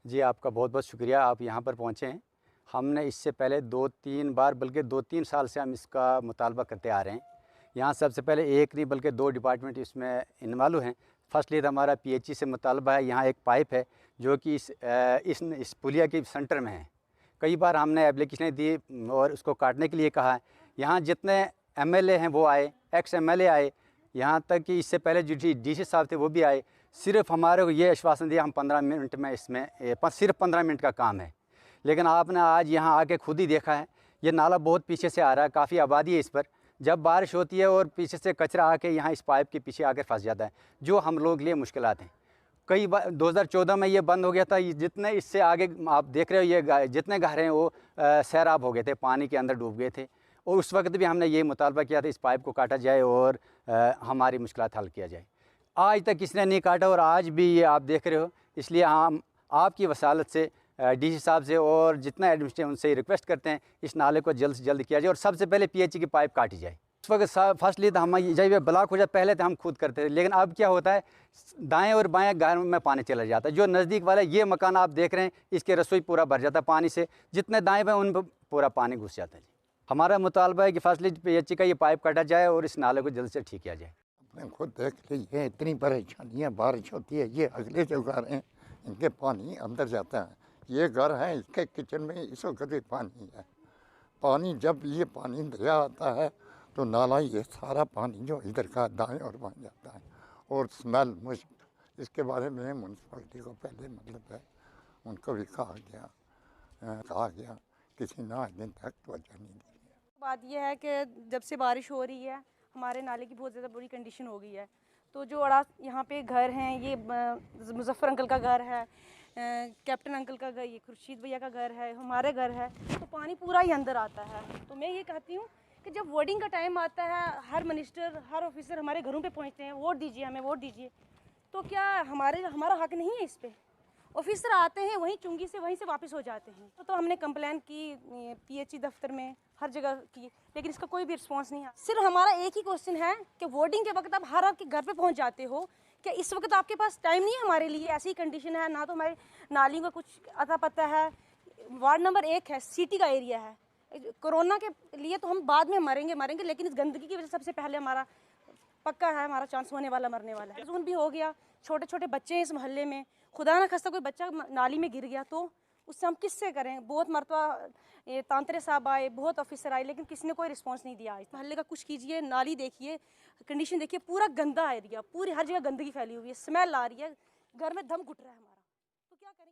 जी, आपका बहुत-बहुत शुक्रिया, आप यहाँ पर पहुँचे हैं। हमने इससे पहले 2-3 बार बल्कि 2-3 साल से हम इसका मुतालबा करते आ रहे हैं। यहाँ सबसे पहले एक नहीं बल्कि 2 डिपार्टमेंट इसमें इन्वॉल्व हैं। फर्स्टली तो हमारा पीएचई से मुतालबा है, यहाँ एक पाइप है जो कि इस पुलिया के सेंटर में है। कई बार हमने एप्लीकेशनें दी और उसको काटने के लिए कहा है। यहाँ जितने एमएलए हैं वो आए, एक्स एमएलए आए, यहाँ तक कि इससे पहले जो डीसी साहब थे वो भी आए। सिर्फ हमारे को ये आश्वासन दिया हम 15 मिनट में इसमें सिर्फ 15 मिनट का काम है। लेकिन आपने आज यहाँ आके खुद ही देखा है, ये नाला बहुत पीछे से आ रहा है, काफ़ी आबादी है इस पर। जब बारिश होती है और पीछे से कचरा आके यहाँ इस पाइप के पीछे आकर फंस जाता है, जो हम लोगों के लिए मुश्किलात हैं। कई बार 2014 में ये बंद हो गया था। जितने इससे आगे आप देख रहे हो ये जितने घर हैं वो सैराब हो गए थे, पानी के अंदर डूब गए थे। और उस वक्त भी हमने ये मुतालबा किया था इस पाइप को काटा जाए और हमारी मुश्किलात हल किया जाए। आज तक किसी ने नहीं काटा और आज भी ये आप देख रहे हो। इसलिए हम आपकी वसालत से डीसी साहब से और जितना एडमिनिस्ट्रेशन उनसे रिक्वेस्ट करते हैं इस नाले को जल्द से जल्द किया जाए और सबसे पहले पीएचई की पाइप काटी जाए। उस वक्त फर्स्टली तो हम जब ये ब्लॉक हो जाए पहले तो हम खुद करते थे, लेकिन अब क्या होता है दाएं और बाएं घर में पानी चला जाता है। जो नज़दीक वाला ये मकान आप देख रहे हैं इसके रसोई पूरा भर जाता है पानी से, जितने दाएं बाएं उन पर पूरा पानी घुस जाता है। हमारा मुतालबा है कि फर्स्टली पीएचई का ये पाइप काटा जाए और इस नाले को जल्द से ठीक किया जाए। अपने खुद देख लीजिए, इतनी परेशानियाँ, बारिश होती है, ये अगले जो घर हैं इनके पानी अंदर जाता है। ये घर है इसके किचन में इस वक्त भी पानी है। पानी जब ये पानी दरिया आता है तो नाला ये सारा पानी जो इधर का दाएं और बाएं जाता है और स्मेल मुश्क, इसके बारे में म्यूनसिपलिटी को पहले मतलब है उनको भी कहा गया किसी ने आज दिन तक तवज्जो नहीं दी। बात यह है कि जब से बारिश हो रही है हमारे नाले की बहुत ज़्यादा बुरी कंडीशन हो गई है। तो जो अड़ा यहाँ पे घर हैं, ये मुजफ्फर अंकल का घर है, कैप्टन अंकल का घर, ये खुर्शीद भैया का घर है, हमारे घर है, तो पानी पूरा ही अंदर आता है। तो मैं ये कहती हूँ कि जब वोटिंग का टाइम आता है हर मिनिस्टर हर ऑफिसर हमारे घरों पे पहुँचते हैं, वोट दीजिए हमें, वोट दीजिए, तो क्या हमारा हक नहीं है इस पर? ऑफिसर आते हैं वहीं चुंगी से वहीं से वापस हो जाते हैं। तो हमने कंप्लेन की पीएचई दफ्तर में, हर जगह की, लेकिन इसका कोई भी रिस्पांस नहीं है। सिर्फ हमारा एक ही क्वेश्चन है कि वोटिंग के वक्त आप हर आपके घर पे पहुंच जाते हो, क्या इस वक्त आपके पास टाइम नहीं है हमारे लिए? ऐसी कंडीशन है, ना तो हमारी नालियों का कुछ अता पता है। वार्ड नंबर 1 है, सिटी का एरिया है। कोरोना के लिए तो हम बाद में मरेंगे, लेकिन इस गंदगी की वजह से सबसे पहले हमारा पक्का है हमारा चांस होने वाला, मरने वाला है। जून भी हो गया, छोटे छोटे बच्चे हैं इस मोहल्ले में, खुदा ना खास्ता कोई बच्चा नाली में गिर गया तो उससे हम किससे करें? बहुत मरतबा तांतरे साहब आए, बहुत ऑफिसर आए, लेकिन किसी ने कोई रिस्पांस नहीं दिया। इस मोहल्ले का कुछ कीजिए, नाली देखिए, कंडीशन देखिए, पूरा गंदा एरिया, पूरी हर जगह गंदगी फैली हुई है, स्मेल आ रही है, घर में दम घुट रहा है हमारा। तो क्या करें?